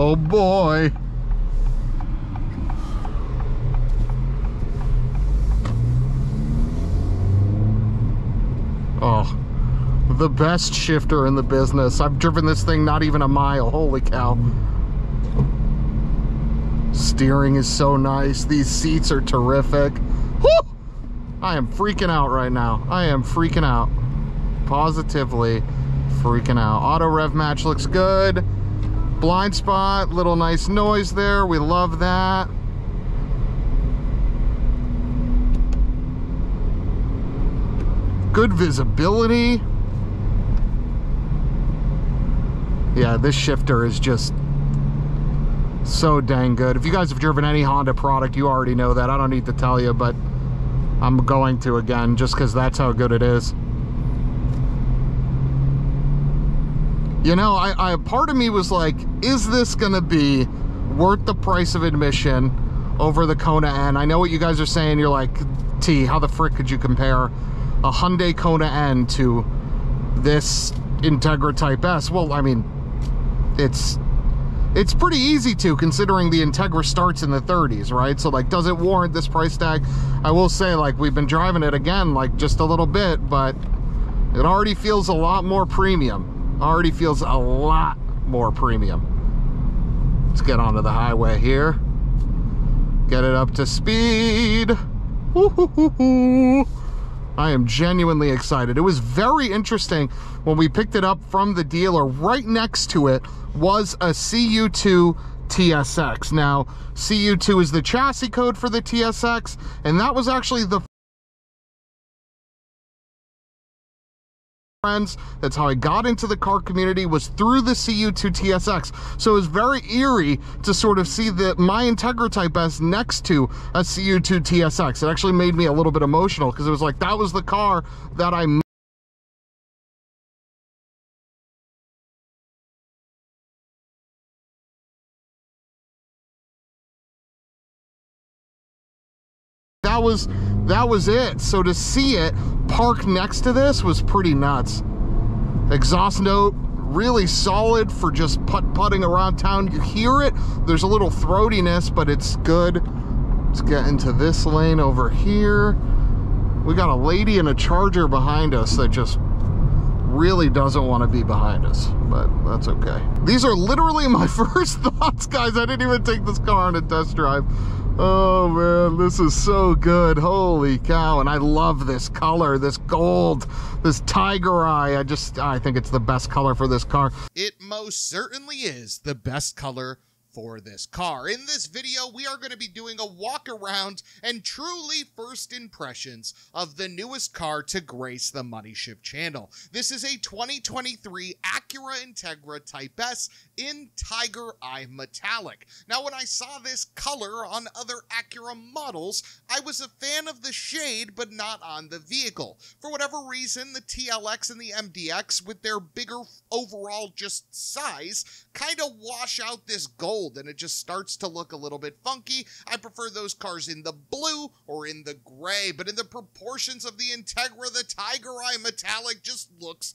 Oh boy. Oh, the best shifter in the business. I've driven this thing not even a mile. Holy cow. Steering is so nice. These seats are terrific. Woo! I am freaking out right now. I am freaking out. Positively freaking out. Auto rev match looks good. Blind spot, little nice noise there. We love that. Good visibility. Yeah, this shifter is just so dang good. If you guys have driven any Honda product, you already know that. I don't need to tell you, but I'm going to again just because that's how good it is. You know, I part of me was like, is this gonna be worth the price of admission over the Kona N? I know what you guys are saying. You're like, T, how the frick could you compare a Hyundai Kona N to this Integra Type S? Well, I mean, it's pretty easy to, considering the Integra starts in the 30s, right? So like, does it warrant this price tag? I will say, like, we've been driving it again, like just a little bit, but it already feels a lot more premium. Already feels a lot more premium. Let's get onto the highway here. Get it up to speed. Woo-hoo-hoo-hoo. I am genuinely excited. It was very interesting when we picked it up from the dealer. Right next to it was a CU2 TSX. Now, CU2 is the chassis code for the TSX, and that was actually the friends. That's how I got into the car community, was through the CU2 TSX. So it was very eerie to sort of see my Integra Type S next to a CU2 TSX. It actually made me a little bit emotional because it was like, that was the car that I that was it. So to see it parked next to this was pretty nuts. Exhaust note, really solid for just putt-putting around town. You hear it, there's a little throatiness, but it's good. Let's get into this lane over here. We got a lady and a Charger behind us that just really doesn't want to be behind us, but that's okay. These are literally my first thoughts, guys. I didn't even take this car on a test drive. Oh man, this is so good. Holy cow. And I love this color, this gold, this tiger eye. I think it's the best color for this car. It most certainly is the best color for this car. In this video, we are going to be doing a walk around and truly first impressions of the newest car to grace the Moneyshift channel. This is a 2023 Acura Integra Type S in Tiger Eye Metallic. Now, when I saw this color on other Acura models, I was a fan of the shade, but not on the vehicle. For whatever reason, the TLX and the MDX, with their bigger overall just size, kind of wash out this gold, and it just starts to look a little bit funky. I prefer those cars in the blue or in the gray, but in the proportions of the Integra, the Tiger Eye Metallic just looks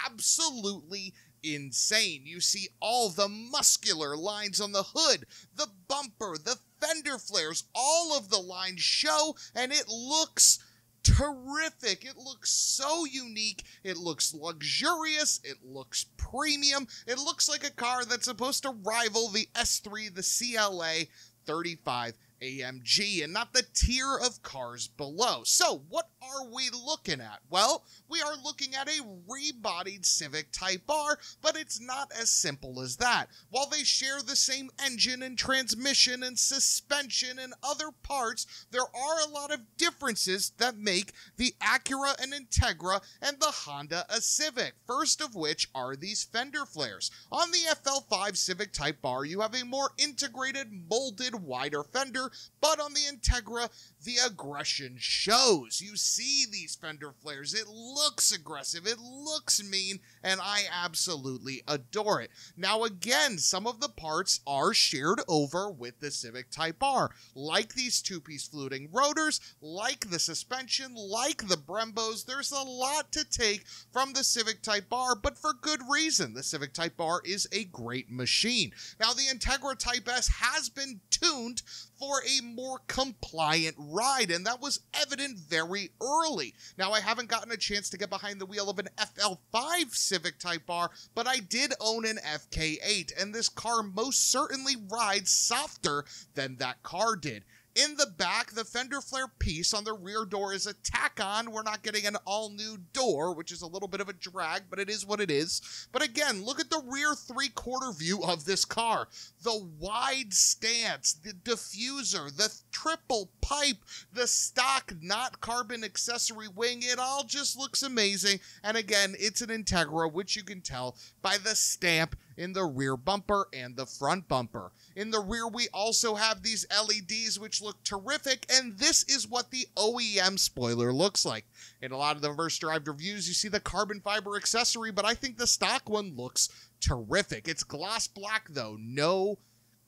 absolutely insane. You see all the muscular lines on the hood, the bumper, the fender flares, all of the lines show, and it looks terrific. It looks so unique. It looks luxurious. It looks premium. It looks like a car that's supposed to rival the S3, the CLA 35 AMG, and not the tier of cars below. So what are we looking at? Well, we are looking at a rebodied Civic Type R, but it's not as simple as that. While they share the same engine and transmission and suspension and other parts, there are a lot of differences that make the Acura an Integra and the Honda a Civic. First of which are these fender flares. On the FL5 Civic Type R, you have a more integrated, molded, wider fender, here, but on the Integra, the aggression shows. You see these fender flares. It looks aggressive. It looks mean, and I absolutely adore it. Now, again, some of the parts are shared over with the Civic Type R, like these two-piece fluting rotors, like the suspension, like the Brembos. There's a lot to take from the Civic Type R, but for good reason. The Civic Type R is a great machine. Now, the Integra Type S has been tuned for a more compliant ride, and that was evident very early. Now, I haven't gotten a chance to get behind the wheel of an FL5 Civic Type R, but I did own an FK8, and this car most certainly rides softer than that car did. In the back, the fender flare piece on the rear door is a tack-on. We're not getting an all-new door, which is a little bit of a drag, but it is what it is. But again, look at the rear three-quarter view of this car. The wide stance, the diffuser, the triple pipe, the stock not carbon accessory wing, it all just looks amazing. And again, it's an Integra, which you can tell by the stamp in the rear bumper and the front bumper. In the rear, we also have these LEDs, which look terrific, and this is what the OEM spoiler looks like. In a lot of the first drive reviews, you see the carbon fiber accessory, but I think the stock one looks terrific. It's gloss black, though, no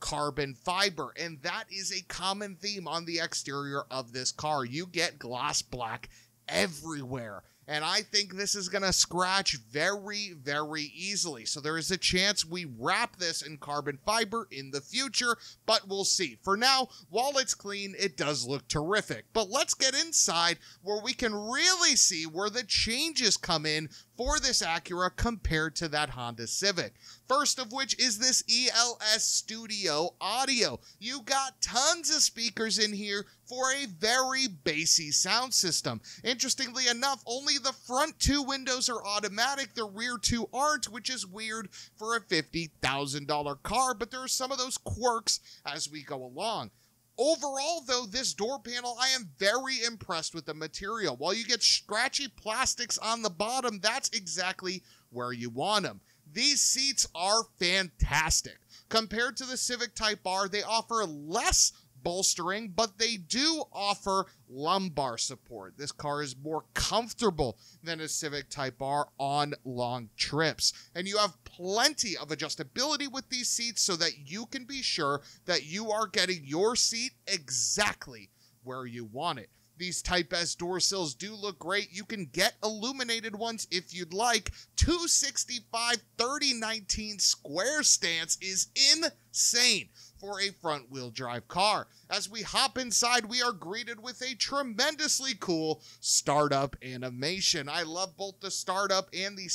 carbon fiber, and that is a common theme on the exterior of this car. You get gloss black everywhere. And I think this is going to scratch very, very easily. So there is a chance we wrap this in carbon fiber in the future, but we'll see. For now, while it's clean, it does look terrific. But let's get inside where we can really see where the changes come in for this Acura compared to that Honda Civic. First of which is this ELS Studio audio. You got tons of speakers in here for a very bassy sound system. Interestingly enough, only the front two windows are automatic, the rear two aren't, which is weird for a $50,000 car, but there are some of those quirks as we go along. Overall, though, this door panel, I am very impressed with the material. While you get scratchy plastics on the bottom, that's exactly where you want them. These seats are fantastic. Compared to the Civic Type R, they offer less bolstering, but they do offer lumbar support. This car is more comfortable than a Civic Type R on long trips. And you have plenty of adjustability with these seats so that you can be sure that you are getting your seat exactly where you want it. These Type S door sills do look great. You can get illuminated ones if you'd like. 265/3019 square stance is insane for a front-wheel drive car. As we hop inside, we are greeted with a tremendously cool startup animation. I love both the startup and the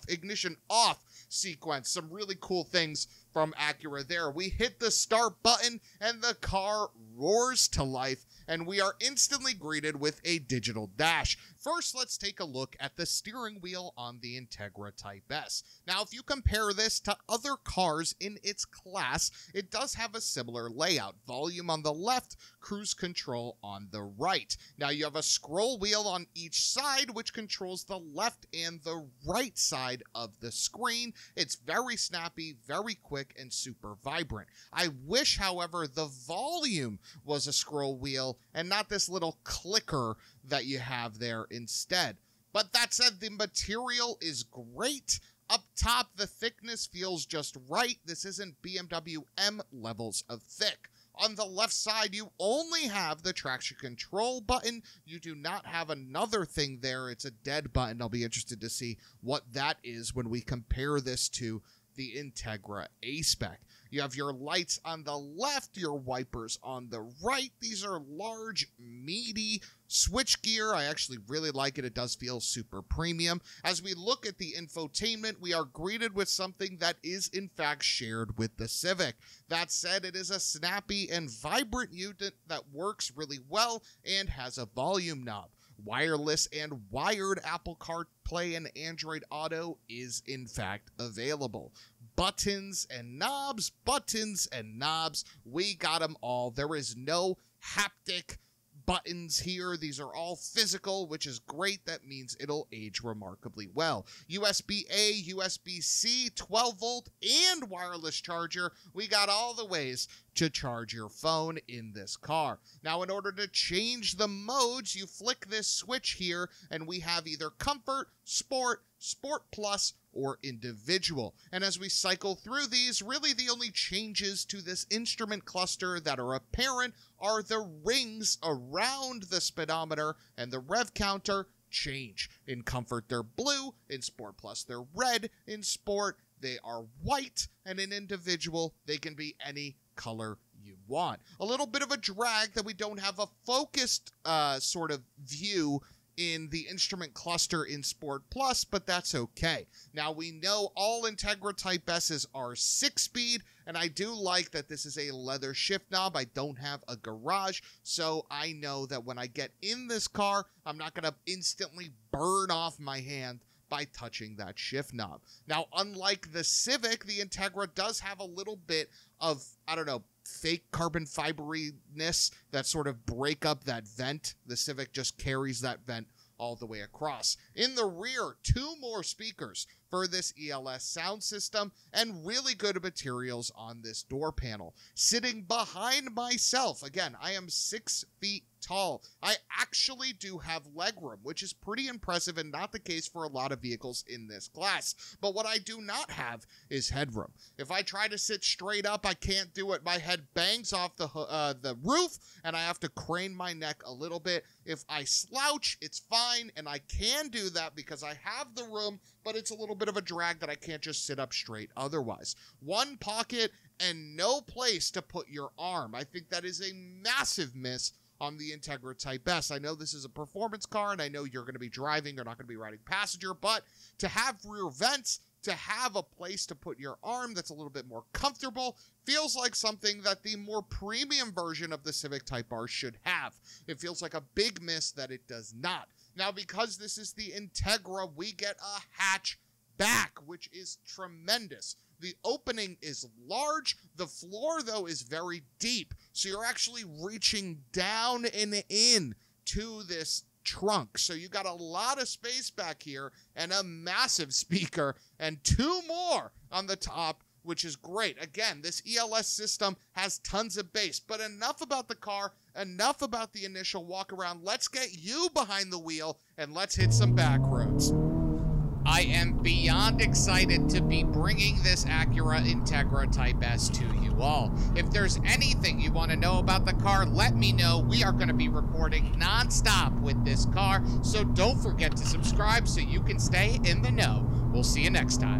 ignition off sequence. Some really cool things from Acura there. We hit the start button and the car roars to life, and we are instantly greeted with a digital dash. First, let's take a look at the steering wheel on the Integra Type S. Now, if you compare this to other cars in its class, it does have a similar layout. Volume on the left, cruise control on the right. Now, you have a scroll wheel on each side, which controls the left and the right side of the screen. It's very snappy, very quick, and super vibrant. I wish, however, the volume was a scroll wheel and not this little clicker that you have there instead. But that said, the material is great. Up top, the thickness feels just right. This isn't BMW M levels of thick. On the left side, you only have the traction control button. You do not have another thing there. It's a dead button. I'll be interested to see what that is when we compare this to the Integra A-Spec. You have your lights on the left, your wipers on the right. These are large, meaty switchgear. I actually really like it. It does feel super premium. As we look at the infotainment, we are greeted with something that is in fact shared with the Civic. That said, it is a snappy and vibrant unit that works really well and has a volume knob. Wireless and wired Apple CarPlay and Android Auto is in fact available. Buttons and knobs, we got them all. There is no haptic buttons here. These are all physical, which is great. That means it'll age remarkably well. USB-A, USB-C, 12-volt, and wireless charger. We got all the ways to charge your phone in this car. Now, in order to change the modes, you flick this switch here, and we have either Comfort, Sport, Sport Plus, or Individual. And as we cycle through these, really the only changes to this instrument cluster that are apparent are the rings around the speedometer and the rev counter change. In Comfort, they're blue. In Sport Plus, they're red. In Sport, they are white. And in Individual, they can be any color you want. A little bit of a drag that we don't have a focused sort of view in the instrument cluster in Sport Plus, but that's okay. Now, we know all Integra Type S's are 6-speed, and I do like that this is a leather shift knob. I don't have a garage, so I know that when I get in this car, I'm not going to instantly burn off my hand by touching that shift knob. Now, unlike the Civic, the Integra does have a little bit of, I don't know, fake carbon fiberiness that sort of break up that vent. The Civic just carries that vent all the way across. In the rear, 2 more speakers for this ELS sound system, and really good materials on this door panel. Sitting behind myself, again, I am 6 feet tall. I actually do have legroom, which is pretty impressive and not the case for a lot of vehicles in this class. But what I do not have is headroom. If I try to sit straight up, I can't do it. My head bangs off the roof, and I have to crane my neck a little bit. If I slouch, it's fine, and I can do that because I have the room, but it's a little bit of a drag that I can't just sit up straight otherwise. 1 pocket and no place to put your arm. I think that is a massive miss on the Integra Type S. I know this is a performance car, and I know you're going to be driving, you're not going to be riding passenger, but to have rear vents, to have a place to put your arm that's a little bit more comfortable, feels like something that the more premium version of the Civic Type R should have. It feels like a big miss that it does not. Now, because this is the Integra, we get a hatch back, which is tremendous. The opening is large. The floor, though, is very deep. So you're actually reaching down and in to this trunk. So you got a lot of space back here and a massive speaker and 2 more on the top, which is great. Again, this ELS system has tons of bass, but enough about the car, enough about the initial walk around. Let's get you behind the wheel and let's hit some back roads. I am beyond excited to be bringing this Acura Integra Type S to you all. If there's anything you want to know about the car, let me know. We are going to be recording non-stop with this car, so don't forget to subscribe so you can stay in the know. We'll see you next time.